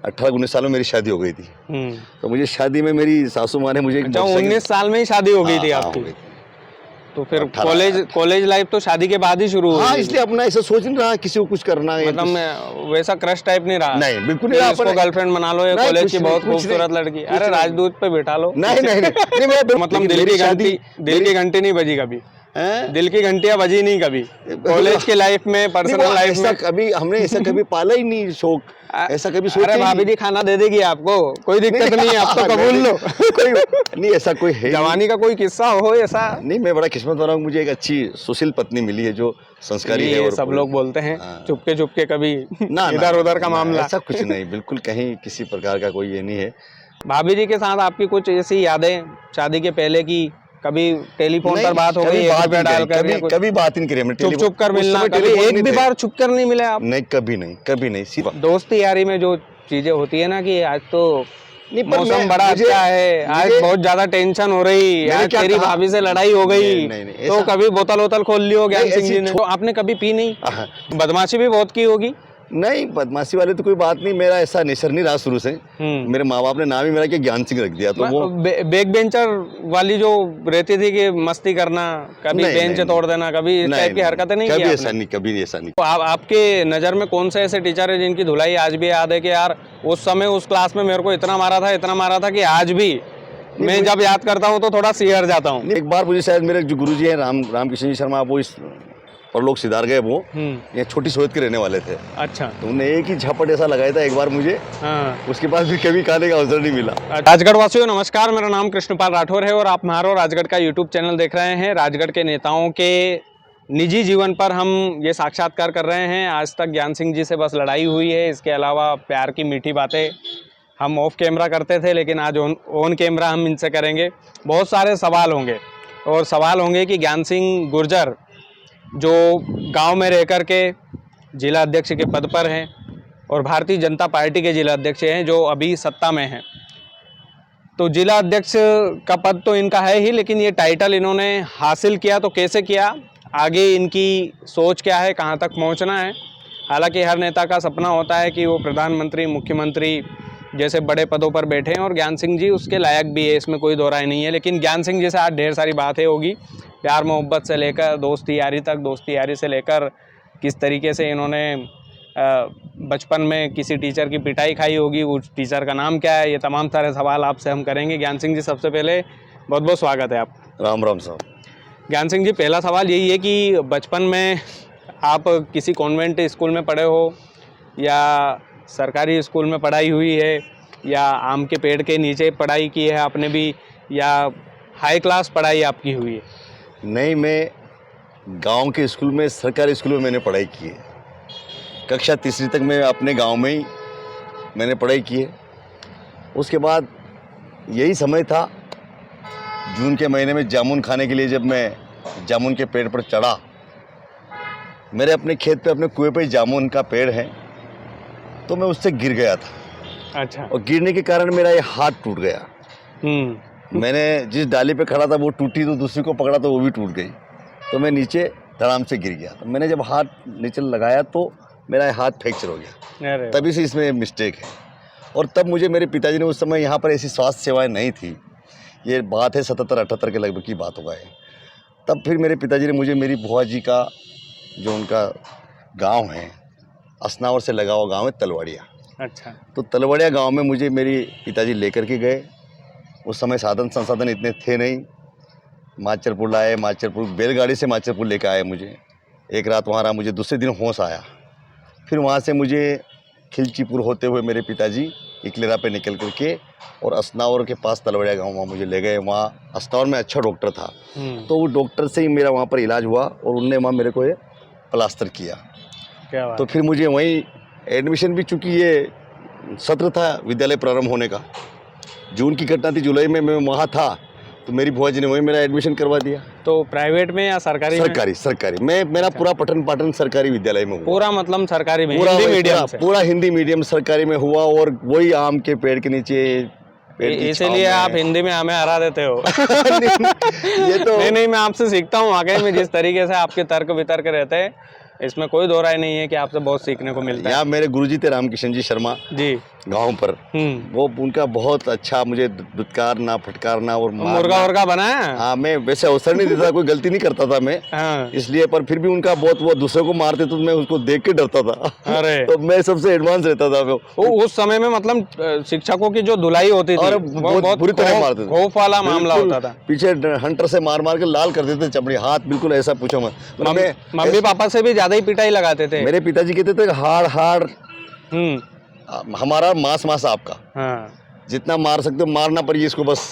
18-19 साल में मेरी शादी हो गई थी। तो मुझे शादी में मेरी सासू माँ ने मुझे एक अच्छा, 19 साल में ही शादी हो गई थी हाँ, आपकी? हो गई। तो फिर कॉलेज लाइफ तो शादी के बाद ही शुरू हुई? हाँ, इसलिए अपना ऐसा सोच नहीं रहा किसी को कुछ करना है। मतलब वैसा क्रश टाइप नहीं रहा? नहीं, बिल्कुल नहीं रहा। इसको गर्लफ्रेंड बना लो, ये नहीं, कॉलेज कुछ की नहीं, बहुत कुछ खूबसूरत नहीं, लड़की, कुछ अरे नहीं। राजदूत पे बिठा लो। नहीं नहीं नहीं, नहीं मैं मतलब दिल की घंटी नहीं बजी कभी? हैं? दिल की घंटियां बजी नहीं कभी कॉलेज के लाइफ में, नहीं, पर्सनल वो लाइफ ऐसा में? कभी हमने ऐसा कभी पाला ही नहीं शौक, ऐसा कभी सोचा अरे ही भाभी नहीं। जी खाना दे देगी आपको, कोई दिक्कत नहीं है, आप तो कबूल लो। कोई नहीं, ऐसा कोई है जवानी का कोई किस्सा हो ऐसा? नहीं, मैं बड़ा किस्मत वाला हूँ, मुझे एक अच्छी सुशील पत्नी मिली है जो संस्कारी है। ये और सब लोग बोलते हैं हाँ। चुपके चुपके कभी ना इधर उधर का मामला? ऐसा कुछ नहीं, बिल्कुल कहीं किसी प्रकार का कोई ये नहीं है। भाभी जी के साथ आपकी कुछ ऐसी यादें शादी के पहले की? कभी टेलीफोन पर बात हो गई, कभी 1 बात रुपया नहीं करी, डालकर या कभी कुछ? कभी बात नहीं करी हमने। चुप चुप कर उस मिलना, समय कभी टेलीफोन एक नहीं भी थे। बार छुप कर नहीं मिले आप? नहीं, कभी नहीं सिर्फ दोस्ती यारी में जो चीजें होती है ना कि आज तो नहीं, पर मौसम बड़ा अच्छा है, आज बहुत ज्यादा टेंशन हो रही, आज तेरी भाभी से लड़ाई हो गई, नहीं, तो कभी बोतल वोतल खोल ली हो ज्ञान सिंह जी ने? तो आपने कभी पी नहीं? हाँ। बदमाशी भी बहुत की होगी? नहीं, बदमाशी वाली तो कोई बात नहीं, मेरा ऐसा नेचर नहीं रहा शुरू से। मेरे माँ बाप ने नाम ही मेरा क्या ज्ञान सिंह रख दिया, तो वो बैक बेंचर वाली जो रहती थी कि मस्ती करना, कभी बेंच तोड़ देना, कभी इस टाइप की हरकतें नहीं की कभी आपने? ऐसा नहीं, कभी ऐसा नहीं। तो आपके नज़र में कौन से ऐसे टीचर है जिनकी धुलाई आज भी याद है कि यार उस समय उस क्लास में मेरे को इतना मारा था कि आज भी मैं जब याद करता हूँ तो थोड़ा सिहर जाता हूँ? एक बार मुझे शायद मेरे जो गुरुजी हैं रामकृष्ण जी शर्मा, वो इस परलोक सिधार गए, वो ये छोटी सोहत के रहने वाले थे। अच्छा। तो उन्हें एक ही झपट ऐसा लगाया था एक बार मुझे। हाँ। उसके बाद भी कभी खाने का अवसर नहीं मिला। राजगढ़ वासियों नमस्कार, मेरा नाम कृष्णपाल राठौर है और आप म्हारो राजगढ़ का यूट्यूब चैनल देख रहे हैं। राजगढ़ के नेताओं के निजी जीवन पर हम ये साक्षात्कार कर रहे हैं। आज तक ज्ञान सिंह जी से बस लड़ाई हुई है, इसके अलावा प्यार की मीठी बातें हम ऑफ कैमरा करते थे, लेकिन आज ऑन कैमरा हम इनसे करेंगे। बहुत सारे सवाल होंगे और सवाल होंगे कि ज्ञान सिंह गुर्जर जो गांव में रह कर के जिला अध्यक्ष के पद पर हैं और भारतीय जनता पार्टी के जिला अध्यक्ष हैं जो अभी सत्ता में हैं, तो जिला अध्यक्ष का पद तो इनका है ही, लेकिन ये टाइटल इन्होंने हासिल किया तो कैसे किया, आगे इनकी सोच क्या है, कहाँ तक पहुँचना है। हालांकि हर नेता का सपना होता है कि वो प्रधानमंत्री, मुख्यमंत्री जैसे बड़े पदों पर बैठे हैं और ज्ञान सिंह जी उसके लायक भी है, इसमें कोई दो राय नहीं है। लेकिन ज्ञान सिंह जी से आज ढेर सारी बातें होगी, प्यार मोहब्बत से लेकर दोस्ती यारी तक, दोस्ती यारी से लेकर किस तरीके से इन्होंने बचपन में किसी टीचर की पिटाई खाई होगी, उस टीचर का नाम क्या है, ये तमाम सारे सवाल आपसे हम करेंगे। ज्ञान सिंह जी, सबसे पहले बहुत बहुत स्वागत है आप। राम राम साहब। ज्ञान सिंह जी, पहला सवाल यही है कि बचपन में आप किसी कॉन्वेंट स्कूल में पढ़े हो या सरकारी स्कूल में पढ़ाई हुई है या आम के पेड़ के नीचे पढ़ाई की है आपने भी, या हाई क्लास पढ़ाई आपकी हुई है? नहीं, मैं गांव के स्कूल में, सरकारी स्कूल में मैंने पढ़ाई की है। कक्षा 3री तक मैं अपने गांव में ही मैंने पढ़ाई की है। उसके बाद यही समय था, जून के महीने में जामुन खाने के लिए जब मैं जामुन के पेड़ पर चढ़ा, मेरे अपने खेत पे, अपने कुएं पे जामुन का पेड़ है, तो मैं उससे गिर गया था। अच्छा। और गिरने के कारण मेरा ये हाथ टूट गया। मैंने जिस डाली पे खड़ा था वो टूटी, तो दूसरी को पकड़ा तो वो भी टूट गई, तो मैं नीचे धड़ाम से गिर गया। तो मैंने जब हाथ नीचे लगाया तो मेरा हाथ फ्रैक्चर हो गया। तभी से इसमें मिस्टेक है। और तब मुझे मेरे पिताजी ने, उस समय यहाँ पर ऐसी स्वास्थ्य सेवाएं नहीं थी, ये बात है 77-78 के लगभग की बात होगा ये, तब फिर मेरे पिताजी ने मुझे, मेरी बुआ जी का जो उनका गांव है, असनावर से लगा हुआ गांव है तलवाड़िया। अच्छा। तो तलवाड़िया गांव में मुझे मेरी पिताजी लेकर के गए। उस समय साधन संसाधन इतने थे नहीं। माचरपुर लाए, माचरपुर बैलगाड़ी से माचरपुर लेकर आए मुझे। एक रात वहाँ रहा, मुझे दूसरे दिन होश आया। फिर वहाँ से मुझे खिलचीपुर होते हुए मेरे पिताजी इकलेरा पे निकल करके और असनावर के पास तलवाड़िया गाँव, वहाँ मुझे ले गए। वहाँ असनावर में अच्छा डॉक्टर था, तो वो डॉक्टर से ही मेरा वहाँ पर इलाज हुआ और उनने वहाँ मेरे को ये प्लास्टर किया। क्या बात। तो फिर मुझे वहीं एडमिशन भी, चूँकि ये सत्र था विद्यालय प्रारंभ होने का, जून की घटना थी, जुलाई में मैं वहाँ था, तो मेरी बुआ जी ने वहीं मेरा एडमिशन करवा दिया। तो प्राइवेट में या सरकारी? सरकारी। मेरा पूरा पठन पाठन सरकारी विद्यालय में हुआ। पूरा मतलब सरकारी में? पूरा हिंदी मीडियम से? पूरा हिंदी मीडियम सरकारी में हुआ, और वही आम के पेड़ के नीचे। इसीलिए आप हिंदी में हमें हरा देते हो। ये तो नहीं, मैं आपसे सीखता हूँ वाकई में, जिस तरीके से आपके तर्क वितर्क रहते हैं। इसमें कोई दो राय नहीं है कि आपसे बहुत सीखने को मिलता है। यहाँ मेरे गुरुजी थे रामकिशन जी शर्मा जी। गांव पर, वो उनका बहुत अच्छा मुझे दुत्कारना फटकारना और मुर्गा मारना। वर्गा बनाया। हाँ, मैं वैसे अवसर नहीं देता, कोई गलती नहीं करता था मैं, हाँ। इसलिए, पर फिर भी उनका बहुत, वो दूसरे को मारते तो मैं उसको देख के डरता था। अरे तो मैं सबसे एडवांस रहता था वो उस समय में मतलब शिक्षकों की जो धुलाई होती थी और वो बहुत बुरी तरह मारते थे, खौफ वाला मामला बिल्कुल होता था। पीछे हंटर से मार मार के लाल कर देते थे चमड़ी, हाथ बिल्कुल ऐसा पूछो मत। मतलब मैं मम्मी पापा से भी ज्यादा ही पिटाई लगाते थे। मेरे पिताजी कहते थे हाड़ हाड़ हमारा मांस मांस आपका, हाँ। जितना मार सकते हो मारना, पर ये इसको बस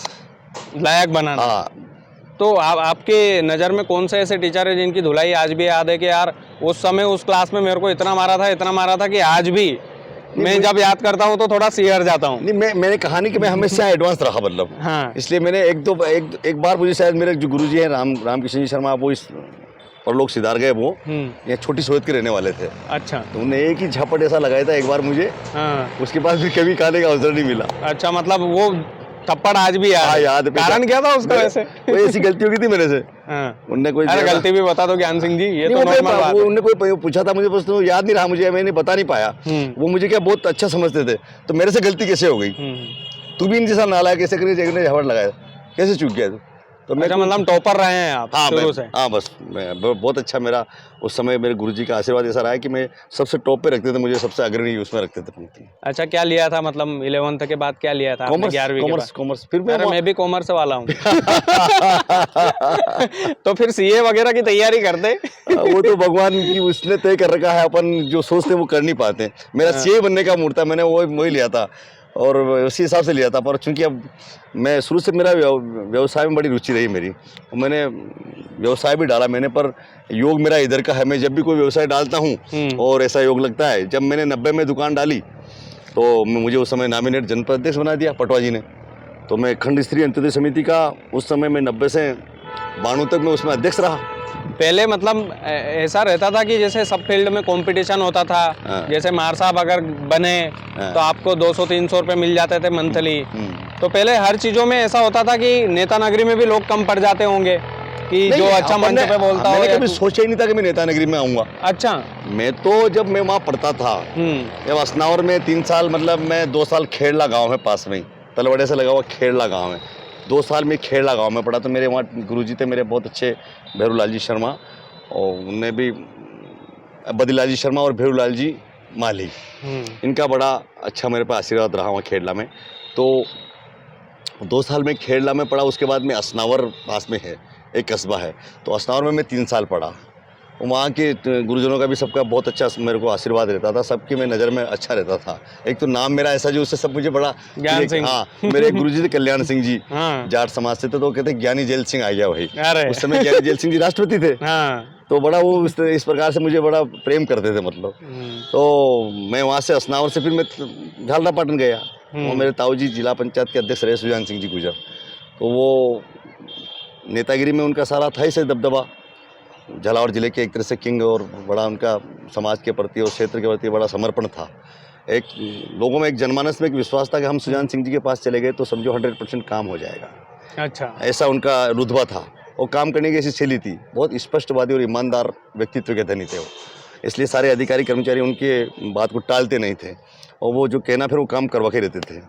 लायक बनाना। हाँ। तो आपके नज़र में कौन से ऐसे टीचर है जिनकी धुलाई आज भी याद है कि यार उस समय उस क्लास में मेरे को इतना मारा था कि आज भी मैं जब याद करता हूँ तो थोड़ा सिहर जाता हूँ। नहीं, मैंने कहा नहीं कि मैं हमेशा एडवांस रहा, मतलब हाँ। इसलिए मैंने एक बार मुझे शायद मेरे जो गुरुजी हैं रामकिशन जी शर्मा, वो इस परलोक सिधार गए, वो ये छोटी सूरत के रहने वाले थे। अच्छा। तो उन्हें एक ही झपट ऐसा लगाया था एक बार मुझे। हाँ। उसके बाद भी कभी खाने का अवसर नहीं मिला। अच्छा, मतलब वो थप्पड़ आज भी याद है। कारण क्या था उसका वैसे? कोई ऐसी गलती हो गई थी मेरे से। हाँ। उनने कोई अरे गलती भी बता दो ज्ञान सिंह जी, ये तो नॉर्मल बात है। उन्होंने कोई पूछा था मुझे, बस तो याद नहीं रहा मुझे, मैंने बता नहीं पाया। वो मुझे क्या बहुत अच्छा समझते थे, तो मेरे से गलती कैसे हो गई, तू भी इन जैसा नालायक कैसे करी, झपट लगाया, कैसे चूक गया तू? तो मैं मतलब टॉपर रहे हैं आप शुरू से? हाँ, बस मैं बहुत अच्छा, मेरा उस समय मेरे गुरुजी का आशीर्वाद ऐसा रहा है कि मैं सबसे टॉप पे रखते थे, मुझे सबसे अग्रणी उसमें रखते थे पंक्ति। अच्छा, क्या लिया था मतलब 11th के बाद क्या लिया था आपने? 11वीं के बाद? कॉमर्स। फिर मैं भी कॉमर्स वाला हूँ। तो फिर सीए वगैरह की तैयारी करते? वो तो भगवान की उसने तय कर रखा है, अपन जो सोचते वो कर नहीं पाते। मेरा सीए बनने का मूड था, मैंने वही लिया था और उसी हिसाब से लिया था, पर चूंकि अब मैं शुरू से मेरा व्यवसाय में बड़ी रुचि रही मेरी, मैंने व्यवसाय भी डाला मैंने, पर योग मेरा इधर का है। मैं जब भी कोई व्यवसाय डालता हूँ और ऐसा योग लगता है, जब मैंने 90 में दुकान डाली तो मुझे उस समय नॉमिनेट जनपद अध्यक्ष बना दिया पटवा जी ने। तो मैं खंड स्तरीय अंत्योदय समिति का उस समय में 90 से 92 तक मैं उसमें अध्यक्ष रहा। पहले मतलब ऐसा रहता था कि जैसे सब फील्ड में कंपटीशन होता था। जैसे मार साहब अगर बने तो आपको 200-300 रुपये मिल जाते थे मंथली। तो पहले हर चीज़ों में ऐसा होता था कि नेता नगरी में भी लोग कम पड़ जाते होंगे कि जो अच्छा मंच पे बोलता हो। मैंने कभी सोचा ही नहीं था कि मैं नेता नगरी में आऊँगा। अच्छा। मैं तो जब मैं वहाँ पढ़ता था, जब असनावर में 3 साल, मतलब मैं 2 साल खेड़ला गाँव है पास में ही, तलवड़े से लगा हुआ खेड़ला गाँव है, 2 साल में खेड़ला गांव में पढ़ा। तो मेरे वहाँ गुरुजी थे मेरे बहुत अच्छे, भैरूलाल जी शर्मा, और उनने भी बदीलाल जी शर्मा और भैरूलाल जी माली, इनका बड़ा अच्छा मेरे पे आशीर्वाद रहा वहाँ खेड़ला में। तो 2 साल में खेड़ला में पढ़ा, उसके बाद में असनावर पास में है एक कस्बा है, तो असनावर में मैं 3 साल पढ़ा। वहाँ के गुरुजनों का भी सबका बहुत अच्छा मेरे को आशीर्वाद रहता था, सबकी मैं नज़र में अच्छा रहता था। एक तो नाम मेरा ऐसा जो उससे सब मुझे बड़ा ज्ञान सिंह। हाँ, मेरे गुरुजी थे कल्याण सिंह जी, जाट समाज से थे, तो कहते ज्ञानी जेल सिंह आ गया वही। उस समय ज्ञानी जेल सिंह जी राष्ट्रपति थे। तो बड़ा वो इस प्रकार से मुझे बड़ा प्रेम करते थे, मतलब। तो मैं वहाँ से असनावर से फिर मैं झालरापाटन गया, वो मेरे ताऊ जी जिला पंचायत के अध्यक्ष रहे, सुजान सिंह जी गुजर। तो वो नेतागिरी में उनका सारा था ही से दबदबा, झालावाड़ जिले के एक तरह से किंग, और बड़ा उनका समाज के प्रति और क्षेत्र के प्रति बड़ा समर्पण था। एक लोगों में एक जनमानस में एक विश्वास था कि हम सुजान सिंह जी के पास चले गए तो समझो 100% काम हो जाएगा। अच्छा। ऐसा उनका रुतबा था, और काम करने की ऐसी शैली थी, बहुत स्पष्टवादी और ईमानदार व्यक्तित्व के धनी थे वो। इसलिए सारे अधिकारी कर्मचारी उनके बात को टालते नहीं थे, और वो जो कहना फिर वो काम करवा के रहते थे।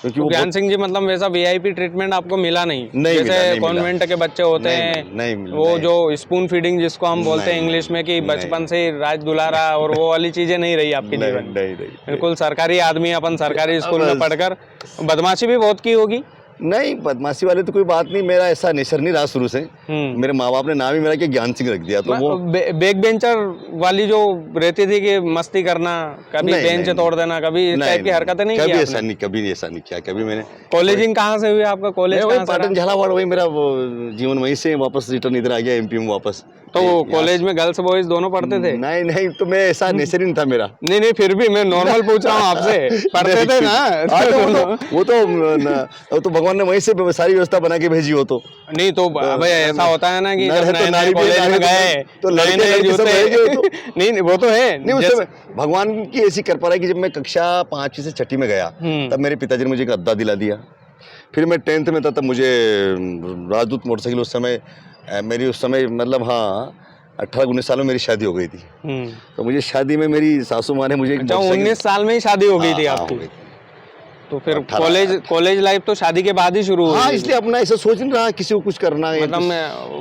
क्योंकि वो ज्ञान सिंह जी मतलब वैसा वीआईपी ट्रीटमेंट आपको मिला नहीं? जैसे कॉन्वेंट के बच्चे होते हैं, वो जो स्पून फीडिंग जिसको हम बोलते हैं इंग्लिश में, कि बचपन से ही राज दुलारा, और वो वाली चीजें नहीं रही आपकी जीवन में? बिल्कुल सरकारी आदमी, अपन सरकारी स्कूल में पढ़कर बदमाशी भी बहुत की होगी? नहीं, बदमाशी वाले तो कोई बात नहीं, मेरा ऐसा नेचर नहीं रहा शुरू से। मेरे माँ बाप ने नाम ही मेरा कि ज्ञान सिंह रख दिया। तो वो बैक बेंचर वाली जो रहती थी कि मस्ती करना, कभी बेंच तोड़ देना, कभी इस टाइप की हरकतें नहीं की आपने? कभी ऐसा नहीं किया कभी मैंने। कॉलेजिंग कहाँ से हुई आपका? कॉलेज पाटन झालावाड़, वही मेरा जीवन वहीं से वापस रिटर्न इधर आ गया एमपी में वापस। तो कॉलेज में गर्ल्स बॉयज दोनों पढ़ते थे? नहीं, तो मैं ऐसा नेचर ही नहीं था मेरा। नहीं, फिर भी मैं नॉर्मल पूछ रहा हूँ आपसे। पढ़ते थे ना? वो तो भगवान ने वहीं से सारी व्यवस्था बना के भेजी हो। तो नहीं, तो भाई ऐसा होता है ना कि जब नए कॉलेज में गए तो नए जूते। नहीं, वो तो है नहीं, उस समय भगवान की ऐसी कृपा है कि जब मैं कक्षा 5वीं से 6ठी में गया, तब मेरे पिताजी ने मुझे एक अद्दा दिला दिया। फिर मैं 10th में था, तब मुझे राजदूत मोटरसाइकिल, उस समय मेरी उस समय मतलब हाँ 18-19 साल में मेरी शादी हो गई थी। तो मुझे शादी में मेरी सासू माँ ने मुझे एक अच्छा, मोटरसाइकिल- 19 साल में ही शादी हो गई थी हाँ, हो आपकी? गई थी। तो फिर 18 कॉलेज लाइफ तो शादी के बाद ही शुरू हुई? हाँ, इसलिए अपना ऐसा सोच नहीं रहा किसी को कुछ करना है, मतलब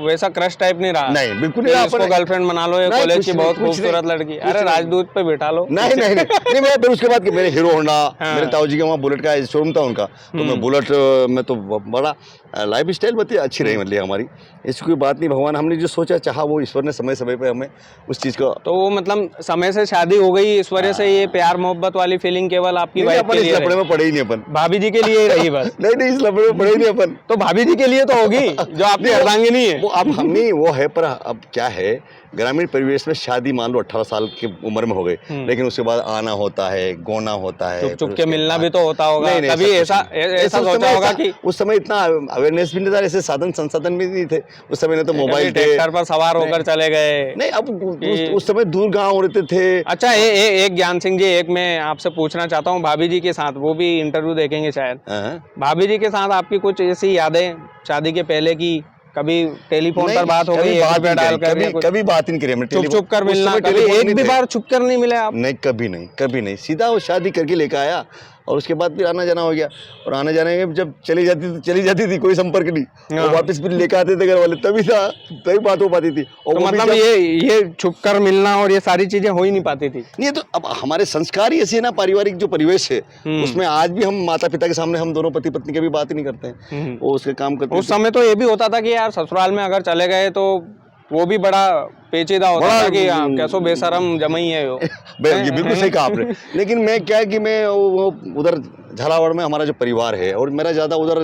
वैसा क्रश टाइप नहीं रहा? नहीं, बिल्कुल कि नहीं रहा। इसको अपन- गर्लफ्रेंड बना लो, ये नहीं, कॉलेज कुछ की नहीं, बहुत कुछ खूबसूरत नहीं, लड़की, कुछ अरे नहीं। राजदूत पे बैठा लो। नहीं नहीं नहीं नहीं, मैं फिर उसके बाद कि मेरे हीरो होंडा, हाँ। मेरे ताऊजी के वहाँ बुलेट का शोरूम था उनका, तो मैं बुलेट में तो बड़ा लाइफ स्टाइल बती अच्छी रही मतलब हमारी, ऐसी कोई बात नहीं। भगवान हमने जो सोचा चाहा वो ईश्वर ने समय समय पे हमें उस चीज़ को। तो वो मतलब समय से शादी हो गई, इस वजह से ये प्यार मोहब्बत वाली फीलिंग केवल आपकी नहीं, वाइफ अपन के इस लिए लफड़े रही? में पड़े ही नहीं अपन। भाभी जी के लिए ही रही बस? नहीं नहीं, इस लफड़े में पड़े ही नहीं अपन। तो भाभी जी के लिए तो होगी जो आपकी नहीं, अर्धांगिनी है। वो अब हम नहीं वो है, पर अब क्या है, ग्रामीण परिवेश में शादी मान लो 18 साल की उम्र में हो गई, लेकिन उसके बाद आना होता है, गोना होता है, चुप फिर चुप के उसके मिलना बाद- भी तो होता होगा। नहीं, नहीं, कभी कुछ ऐसा नहीं। ऐसा उस सोचा समय होगा ऐसा- कि उस समय इतना अवेयरनेस भी नहीं था, ऐसे साधन संसाधन भी नहीं थे उस समय, नहीं तो मोबाइल थे। ट्रैक्टर पर सवार होकर चले गए? नहीं, अब उस समय दूर गांव रहते थे। अच्छा, एक ज्ञान सिंह जी, एक मैं आपसे पूछना चाहता हूँ, भाभी जी के साथ, वो भी इंटरव्यू देखेंगे शायद, हाँ। भाभी जी के साथ आपकी कुछ ऐसी यादें शादी के पहले की? कभी टेलीफोन नहीं, पर बात हो कभी गई, बात ₹1 नहीं करी, डालकर, कभी या कुछ कभी बात ही नहीं करी हमने। चुप चुप कर उस मिलना? समय कभी टेलीफोन एक नहीं भी थे। बार छुप कर नहीं मिले आप? नहीं, कभी नहीं, कभी नहीं, सीधा वो शादी करके लेकर आया और उसके बाद फिर आना जाना हो गया। और आने जाने में जब चली जाती थी, कोई संपर्क नहीं, और वापस फिर लेकर आते थे घर वाले, तभी बात हो पाती थी। और तो वो भी मतलब जब- ये छुप कर मिलना और ये सारी चीजें हो ही नहीं पाती थी? नहीं, तो अब हमारे संस्कार ही ऐसे है ना, पारिवारिक जो परिवेश है उसमें आज भी हम माता पिता के सामने हम दोनों पति पत्नी कभी बात ही नहीं करते हैं, वो उसके काम करते उस समय तो ये भी होता था कि यार ससुराल में अगर चले गए तो वो भी बड़ा पेचीदा होता बड़ा- था कि हाँ, कैसो बेशरम जमाई है वो। ये बिल्कुल सही कहा आपने। लेकिन मैं क्या है कि मैं वो उधर झालावाड़ में हमारा जो परिवार है और मेरा ज़्यादा उधर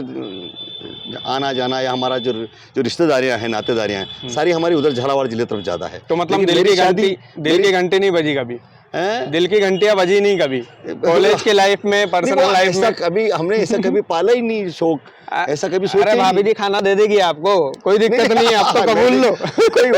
आना जाना या हमारा जो रिश्तेदारियां हैं, नातेदारियां हैं, सारी हमारी उधर झालावाड़ जिले तरफ ज़्यादा है। तो मतलब लेकिन दिल मेरी की शादी- घंटी नहीं बजी कभी? हैं? दिल की घंटियां बजी नहीं कभी कॉलेज के लाइफ में, नहीं, पर्सनल वो लाइफ ऐसा में? कभी हमने ऐसा कभी पाला ही नहीं शौक, ऐसा कभी सोचा अरे ही भाभी नहीं। जी खाना दे देगी आपको, कोई दिक्कत नहीं है, आप तो कबूल लो। कोई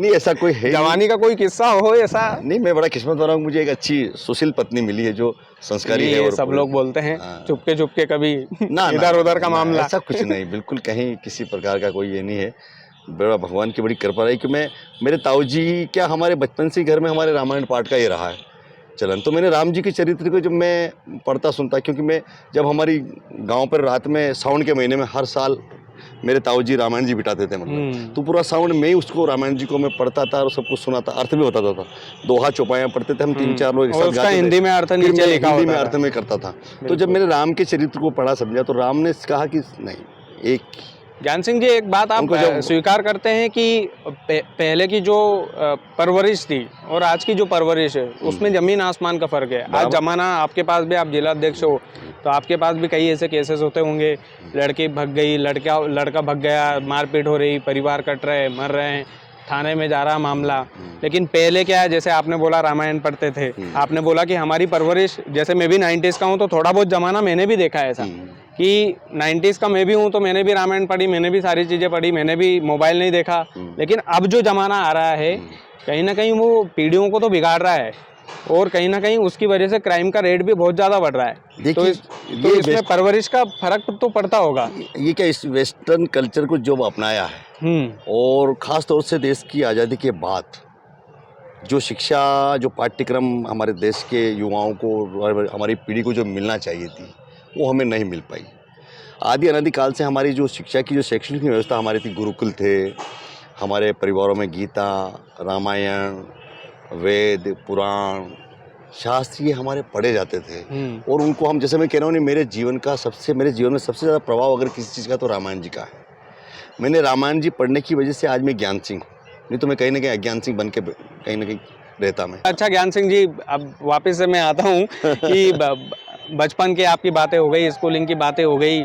नहीं, ऐसा कोई है ही नहीं। जवानी का कोई किस्सा हो ऐसा? नहीं, मैं बड़ा किस्मत वाला हूँ, मुझे एक अच्छी सुशील पत्नी मिली है जो संस्कारी है। ये और सब लोग बोलते हैं हाँ। चुपके कभी ना इधर उधर का ना, मामला? ऐसा कुछ नहीं, बिल्कुल कहीं किसी प्रकार का कोई ये नहीं है। बड़ा भगवान की बड़ी कृपा रही कि मेरे ताऊजी क्या हमारे बचपन से ही घर में हमारे रामायण पाठ का ये रहा है चलन। तो मैंने राम जी के चरित्र को जब मैं पढ़ता सुनता, क्योंकि मैं जब हमारी गांव पर रात में सावन के महीने में हर साल मेरे ताऊजी रामायण जी बिठाते थे, मतलब तो पूरा सावन में ही उसको रामायण जी को मैं पढ़ता था और सब कुछ सुनाता, अर्थ भी बताता था। दोहा चौपाइयाँ पढ़ते थे हम 3-4 लोग एक और साथ उसका गाते थे। हिंदी में अर्थ फिर नीचे मैं लिखा हिंदी में होता अर्थ था। में करता था। तो जब मैंने राम के चरित्र को पढ़ा समझा तो राम ने कहा कि नहीं, एक ज्ञान सिंह जी, एक बात आप उनको जब- स्वीकार करते हैं कि पहले की जो परवरिश थी और आज की जो परवरिश है उसमें जमीन आसमान का फर्क है। आज जमाना, आपके पास भी, आप जिला अध्यक्ष हो तो आपके पास भी कई ऐसे केसेस होते होंगे, लड़की भग गई, लड़का भग गया, मारपीट हो रही, परिवार कट रहे, मर रहे हैं, थाने में जा रहा मामला। लेकिन पहले क्या है, जैसे आपने बोला रामायण पढ़ते थे, आपने बोला कि हमारी परवरिश, जैसे मैं भी 90s का हूँ तो थोड़ा बहुत जमाना मैंने भी देखा है ऐसा कि 90s का मैं भी हूँ तो मैंने भी रामायण पढ़ी, मैंने भी सारी चीज़ें पढ़ी, मैंने भी मोबाइल नहीं देखा। लेकिन अब जो ज़माना आ रहा है कहीं ना कहीं वो पीढ़ियों को तो बिगाड़ रहा है और कहीं ना कहीं उसकी वजह से क्राइम का रेट भी बहुत ज़्यादा बढ़ रहा है। तो इसमें परवरिश का फर्क तो पड़ता होगा। ये क्या इस वेस्टर्न कल्चर को जो अपनाया है और ख़ास तौर से देश की आज़ादी के बाद जो शिक्षा, जो पाठ्यक्रम हमारे देश के युवाओं को और हमारी पीढ़ी को जो मिलना चाहिए थी वो हमें नहीं मिल पाई। आदि अनादि काल से हमारी जो शिक्षा की जो शैक्षणिक व्यवस्था हमारी थी, गुरुकुल थे, हमारे परिवारों में गीता, रामायण, वेद, पुराण, शास्त्र ये हमारे पढ़े जाते थे और उनको हम, जैसे मैं कह रहा हूँ, मेरे जीवन में सबसे ज़्यादा प्रभाव अगर किसी चीज़ का तो रामायण जी का है। मैंने रामायण जी पढ़ने की वजह से आज मैं ज्ञान सिंह हूँ, नहीं तो मैं कहीं ना कहीं अज्ञान सिंह बन के कहीं ना कहीं रहता मैं। अच्छा ज्ञान सिंह जी, अब वापस से मैं आता हूँ कि बचपन की आपकी बातें हो गई, स्कूलिंग की बातें हो गई,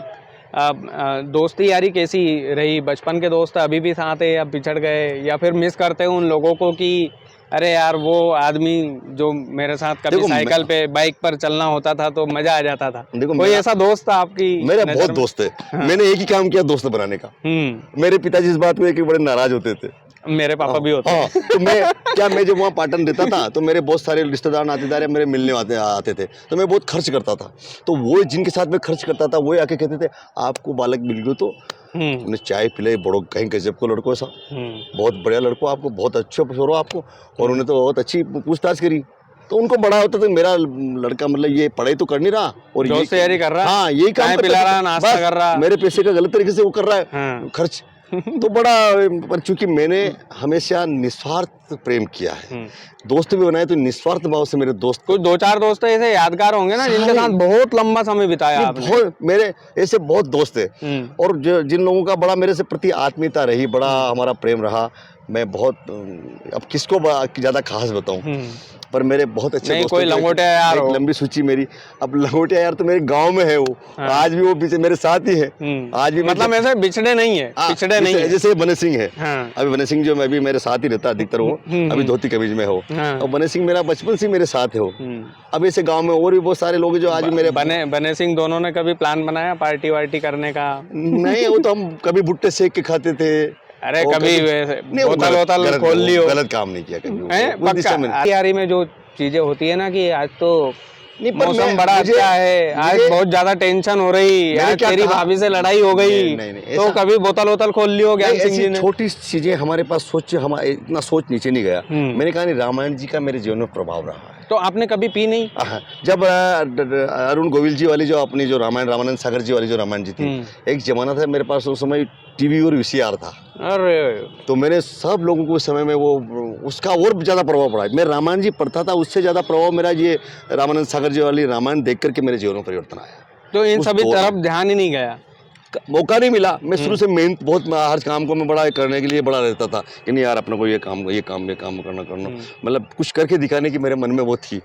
दोस्ती यारी कैसी रही? बचपन के दोस्त अभी भी साथ है या बिछड़ गए, या फिर मिस करते हो उन लोगों को कि अरे यार वो आदमी जो मेरे साथ कभी साइकिल पे, बाइक पर चलना होता था तो मजा आ जाता था? कोई ऐसा दोस्त था आपकी? मेरा बहुत दोस्त है। मैंने एक ही काम किया दोस्त बनाने का। मेरे पिताजी इस बात को एक बड़े नाराज होते थे मेरे पापा भी होते हैं। हाँ, तो मैं जब वहाँ पाटन रहता था तो मेरे बहुत सारे रिश्तेदार नातेदार मेरे मिलने आते थे, तो मैं बहुत खर्च करता था। तो वो जिनके साथ मैं खर्च करता था वो आके कहते थे आपको बालक मिल गयो, तो उन्हें चाय पिलाई, बड़ो कहीं गजब को लड़को सा, बहुत बढ़िया लड़को, आपको बहुत अच्छा छोरो आपको, और उन्हें तो बहुत अच्छी पूछताछ करी। तो उनको बड़ा होता तो मेरा लड़का मतलब ये पढ़ाई तो कर नहीं रहा और ये दोस्त यारी कर रहा है, हाँ यही काम चाय करता पिला रहा है, था, नाश्ता बस कर रहा है। मेरे पैसे का गलत तरीके से वो कर रहा है हाँ। खर्च। तो बड़ा, पर चूंकि मैंने हमेशा निस्वार्थ प्रेम किया है, दोस्त भी बनाए तो निस्वार्थ भाव से मेरे दोस्त कुछ 2-4 दोस्त ऐसे यादगार होंगे ना जिनके साथ बहुत लंबा समय बिताया आपने। बहुत मेरे ऐसे बहुत दोस्त है, और जिन लोगों का बड़ा मेरे से प्रति आत्मीयता रही, बड़ा हमारा प्रेम रहा, मैं बहुत अब किसको ज्यादा खास बताऊं, पर मेरे बहुत अच्छे नहीं, दोस्त कोई हैं। लंगोटिया यार एक हो। लंबी सूची मेरी, अब लंगोटिया यार तो मेरे गांव में है वो, आज भी वो पीछे मेरे साथ ही है, आज भी मतलब ऐसे बिछड़े नहीं है, पिछड़े नहीं है। जैसे बने सिंह है, हाँ। अभी बने सिंह जो मैं भी मेरे साथ ही रहता अधिकतर, वो अभी धोती कमीज में हो, और बने सिंह मेरा बचपन से मेरे साथ है वो। अब ऐसे गांव में और भी बहुत सारे लोग जो आज भी मेरे बने सिंह दोनों ने कभी प्लान बनाया पार्टी वार्टी करने का? नहीं, वो तो हम कभी भुट्टे सेक के खाते थे। अरे कभी बोतल खोल ली हो? गलत काम नहीं किया कभी। तैयारी में जो चीजें होती है ना कि आज तो नहीं, पर मौसम बड़ा अच्छा है, आज बहुत ज्यादा टेंशन हो रही, आज तेरी भाभी से लड़ाई हो गई, तो कभी बोतल खोल ली हो ज्ञान सिंह जी ने? छोटी चीजें हमारे पास सोच, हमारे इतना सोच नीचे नहीं गया। मैंने कहा नहीं, रामायण जी का मेरे जीवन में प्रभाव रहा है। तो आपने कभी पी नहीं? जब अरुण गोविल जी वाली जो अपनी जो रामानंद सागर जी वाली जो रामायण जी थी, एक जमाना था मेरे पास उस समय टीवी और वीसीआर था। अरे तो मैंने सब लोगों को उस समय में वो उसका और ज्यादा प्रभाव पड़ा। मैं रामायण जी पढ़ता था, उससे ज्यादा प्रभाव मेरा ये रामानंद सागर जी वाली रामायण देख करके मेरे जीवन में परिवर्तन आया। तो इन सभी तरफ ध्यान ही नहीं गया, मौका नहीं मिला। मैं शुरू से मेहनत बहुत, हर काम को मैं बड़ा करने के लिए बड़ा रहता था कि नहीं यार अपने को ये काम करना मतलब कुछ करके दिखाने की मेरे मन में वो थी,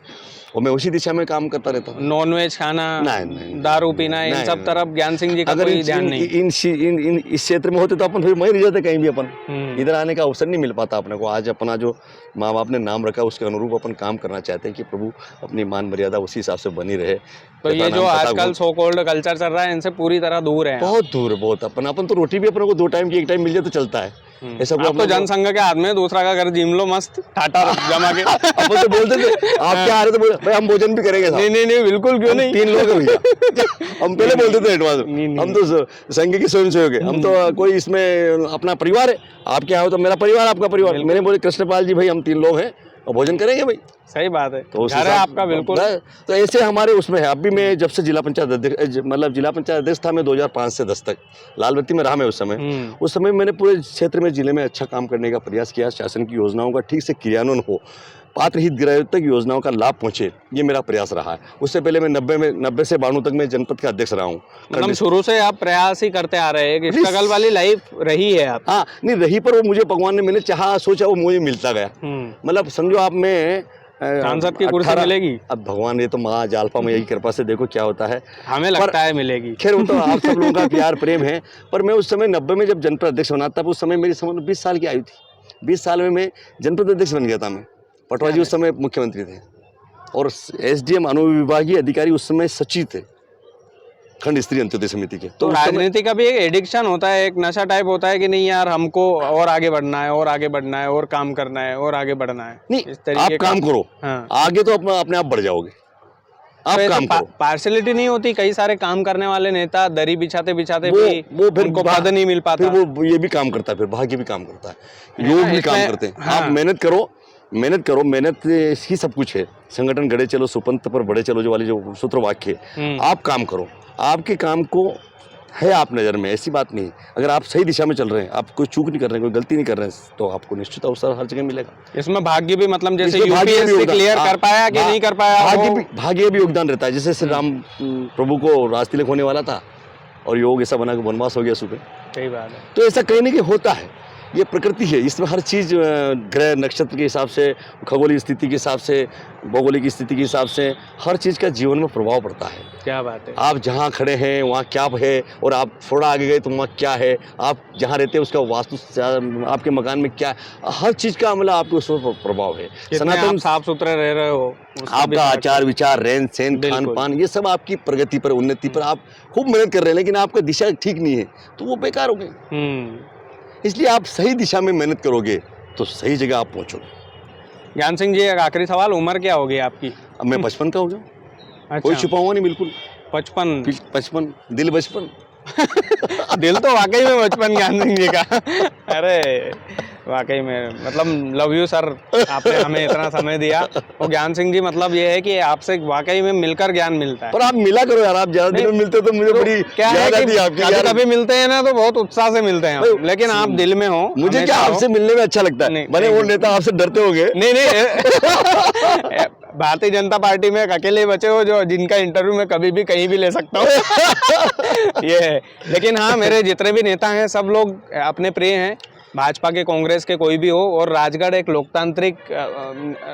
और मैं उसी दिशा में काम करता रहता था। नॉनवेज खाना, नहीं, दारू पीना, इन सब तरफ ज्ञान सिंह जी का कोई ध्यान नहीं। इन इस क्षेत्र में होते तो अपन फिर वहीं नहीं जाते कहीं भी, अपन इधर आने का अवसर नहीं मिल पाता अपने को। आज अपना जो माँ बाप ने नाम रखा उसके अनुरूप अपन काम करना चाहते हैं कि प्रभु अपनी मान मर्यादा उसी हिसाब से बनी रहे। तो ये जो आजकल सो कॉल्ड कल्चर चल रहा है, इनसे पूरी तरह दूर है, बहुत दूर है, बहुत। अपन तो रोटी भी अपने को 2 टाइम की 1 टाइम मिल जाए तो चलता है। ऐसा कोई तो जनसंघ के हाथ में दूसरा का घर जिम लो मस्त टाटा जमा के। अपन तो बोलते थे आप क्या आ रहे थे, बोले भाई हम भोजन भी करेंगे। नहीं बिल्कुल, क्यों नहीं, 3 लोग हैं भैया। हम पहले बोलते थे एडवांस, हम तो संघ के स्वयंसेवक है, हम तो कोई इसमें अपना परिवार है, आप क्या हो तो मेरा परिवार आपका परिवार। मैंने बोले कृष्णपाल जी भाई हम 3 लोग हैं और भोजन करेंगे भाई। सही बात है, तो घर है आपका बिल्कुल। तो ऐसे हमारे उसमें है। अभी मैं जब से जिला पंचायत अध्यक्ष था, मैं 2005 से 10 तक लालबत्ती में रहा मैं। उस समय मैंने पूरे क्षेत्र में, जिले में अच्छा काम करने का प्रयास किया। शासन की योजनाओं का ठीक से क्रियान्वयन हो, पात्र हितग्राहियों तक योजनाओं का लाभ पहुंचे, ये मेरा प्रयास रहा है। उससे पहले मैं 90 से 92 तक मैं जनपद का अध्यक्ष रहा हूँ। मतलब शुरू से आप प्रयास ही करते आ रहे हैं, स्ट्रगल वाली लाइफ रही है आप? हाँ, नहीं रही, पर वो मुझे भगवान ने, मैंने चाहा सोचा वो मुझे मिलता गया। मतलब समझो आप, में सांसद की कुर्सी मिलेगी। अब भगवान, ये तो माँ जालपा मैया की कृपा से देखो क्या होता है, हमें लगता है मिलेगी। खैर वो तो आप सब लोगों का प्यार प्रेम है। पर मैं उस समय 90 में जब जनपद अध्यक्ष बना, तब उस समय मेरी समझ 20 साल की आयु थी। 20 साल में मैं जनपद अध्यक्ष बन गया था। मैं पटवा जी उस समय मुख्यमंत्री थे, और SDM अनुविभागीय अधिकारी उस समय सचिव थे खंड स्तरीय अंत्योदय समिति के। तो राजनीति का भी एक एडिक्शन होता है, एक नशा टाइप होता है कि नहीं यार हमको और आगे बढ़ना है, और आगे बढ़ना है, और काम करना है, और आगे बढ़ना है। नहीं, इस तरीके आप काम करो, आगे तो अपने आप बढ़ जाओगे। आप काम करो। पार्शलिटी नहीं होती, कई सारे काम करने वाले नेता दरी बिछाते बिछाते भी उनको पद नहीं मिल पाता। फिर वो ये भी काम करता है, फिर भाग्य भी काम करता है, योग भी काम करते हैं। आप मेहनत करो, मेहनत ही सब कुछ है। संगठन गड़े चलो सुपंथ पर बढ़े चलो, जो वाली जो सूत्र वाक्य है। आप काम करो, आपके काम को है आप नज़र में, ऐसी बात नहीं। अगर आप सही दिशा में चल रहे हैं, आप कोई चूक नहीं कर रहे हैं, कोई गलती नहीं कर रहे हैं, तो आपको निश्चित अवसर हर जगह मिलेगा। इसमें भाग्य भी, मतलब जैसे यूपीएससी क्लियर कर पाया कि नहीं कर पाया, भाग्य भी योगदान रहता है। जैसे श्री राम प्रभु को राज तिलक होने वाला था और योग ऐसा बना कि वनवास हो गया सुबह। सही बात है। तो ऐसा कहीं ना कहीं होता है, ये प्रकृति है। इसमें हर चीज़ ग्रह नक्षत्र के हिसाब से, खगोलीय स्थिति के हिसाब से, भौगोलिक स्थिति के हिसाब से हर चीज़ का जीवन में प्रभाव पड़ता है। क्या बात है। आप जहाँ खड़े हैं वहाँ क्या है, और आप थोड़ा आगे गए तो वहाँ क्या है, आप जहाँ रहते हैं उसका वास्तु आपके मकान में क्या, हर चीज़ का मतलब आपके उस पर प्रभाव है। सनातन साफ सुथरे रह रहे हो, आपका आचार विचार, रहन सहन, खान पान, ये सब आपकी प्रगति पर, उन्नति पर। आप खूब मेहनत कर रहे हैं लेकिन आपका दिशा ठीक नहीं है तो वो बेकार हो गई। इसलिए आप सही दिशा में मेहनत करोगे तो सही जगह आप पहुंचोगे। ज्ञान सिंह जी, एक आखिरी सवाल, उम्र क्या होगी आपकी? अब मैं 55 का हो गया, कोई अच्छा, छुपा हुआ नहीं बिल्कुल। 55। 55, दिल बचपन। दिल तो वाकई में बचपन ज्ञान सिंह जी का। अरे वाकई में, मतलब लव यू सर, आपने हमें इतना समय दिया। और ज्ञान सिंह जी, मतलब ये है कि आपसे वाकई में मिलकर ज्ञान मिलता है। पर आप मिला करो यार, आप ज्यादा दिन में मिलते हो तो मुझे बड़ी क्या है याद कि आती है आपकी कभी यार। कभी मिलते हैं ना तो बहुत उत्साह से मिलते हैं हम, लेकिन आप दिल में हो, मुझे हमेशा क्या हो। आपसे मिलने में अच्छा लगता है, नहीं, भले नहीं, वो नेता आपसे डरते होंगे। नहीं नहीं, भारतीय जनता पार्टी में एक अकेले ही बचे हो जो जिनका इंटरव्यू मैं कभी भी कहीं भी ले सकता हूँ। ये है। लेकिन हाँ, मेरे जितने भी नेता हैं सब लोग अपने प्रिय हैं, भाजपा के, कांग्रेस के, कोई भी हो। और राजगढ़ एक लोकतांत्रिक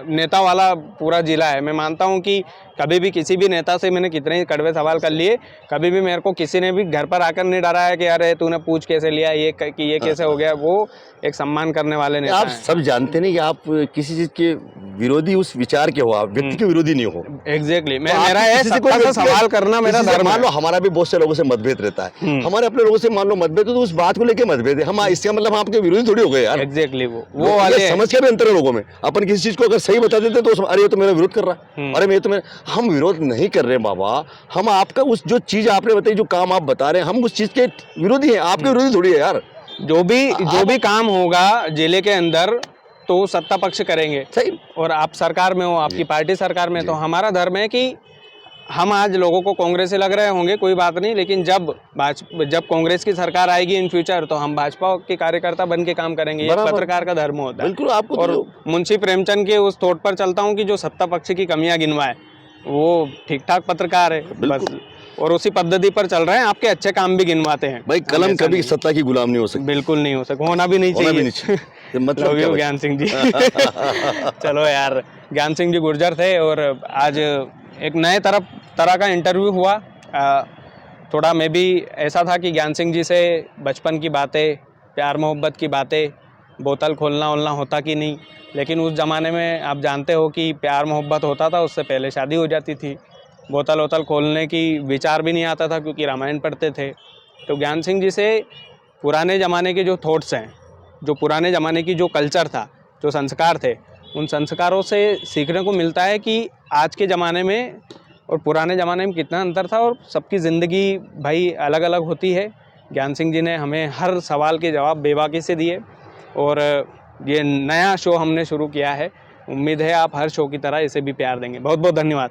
नेता वाला पूरा जिला है। मैं मानता हूँ कि कभी भी किसी भी नेता से मैंने कितने ही कड़वे सवाल कर लिए, कभी भी मेरे को किसी ने भी घर पर आकर नहीं डरा है कि अरे तूने पूछ कैसे लिया, ये कैसे हो गया। वो एक सम्मान करने वाले नेता आप हैं। सब जानते नहीं कि आप किसी चीज के विरोधी उस विचार के हो, आप व्यक्ति के विरोधी नहीं हो। एग्जैक्टली, तो मेरा आपको है किसी से सत्ता से व्यक्ति- सवाल करना मेरा किसी से धर्म मान है। लो हमारा भी बहुत से लोगों से मतभेद रहता है, हमारे अपने लोगों से मान लो मतभेद है तो उस बात को लेके मतभेद है, हम इसका मतलब हम आपके विरोधी थोड़ी हो गए यार। एग्जैक्टली, वो ये वाले समझ के भी अंतर है लोगों में। अपन किसी चीज को अगर सही बता देते तो अरे ये तो मेरा विरोध कर रहा है, अरे मैं तो हम विरोध नहीं कर रहे बाबा, हम आपका उस जो चीज आपने बताई, जो काम आप बता रहे हैं, हम उस चीज के विरोधी हैं, आपके विरोधी थोड़ी है यार। जो भी काम होगा जिले के अंदर तो सत्ता पक्ष करेंगे। सही। और आप सरकार में हो, आपकी पार्टी सरकार में, तो हमारा धर्म है कि हम आज लोगों को कांग्रेस से लग रहे होंगे, कोई बात नहीं, लेकिन जब कांग्रेस की सरकार आएगी इन फ्यूचर तो हम भाजपा के कार्यकर्ता बन के काम करेंगे। ये बराबर। पत्रकार का धर्म होता है। बिल्कुल, आपको और मुंशी प्रेमचंद के उस थॉट पर चलता हूँ कि जो सत्ता पक्ष की कमियां गिनवाए वो ठीक ठाक पत्रकार है बस, और उसी पद्धति पर चल रहे हैं। आपके अच्छे काम भी गिनवाते हैं भाई, कलम कभी सत्ता की गुलाम नहीं हो सकती। बिल्कुल नहीं हो सकता, होना भी नहीं चाहिए। मतलब क्या ज्ञान सिंह जी। चलो यार, ज्ञान सिंह जी गुर्जर थे और आज एक नए तरह का इंटरव्यू हुआ। थोड़ा मैं भी ऐसा था कि ज्ञान सिंह जी से बचपन की बातें, प्यार मोहब्बत की बातें, बोतल खोलना वोलना होता कि नहीं, लेकिन उस ज़माने में आप जानते हो कि प्यार मोहब्बत होता था, उससे पहले शादी हो जाती थी। बोतल वोतल खोलने की विचार भी नहीं आता था क्योंकि रामायण पढ़ते थे। तो ज्ञान सिंह जी से पुराने ज़माने के जो थॉट्स हैं, जो पुराने ज़माने की जो कल्चर था, जो संस्कार थे, उन संस्कारों से सीखने को मिलता है कि आज के ज़माने में और पुराने ज़माने में कितना अंतर था। और सबकी ज़िंदगी भाई अलग अलग होती है। ज्ञान सिंह जी ने हमें हर सवाल के जवाब बेबाकी से दिए। और ये नया शो हमने शुरू किया है, उम्मीद है आप हर शो की तरह इसे भी प्यार देंगे। बहुत बहुत धन्यवाद।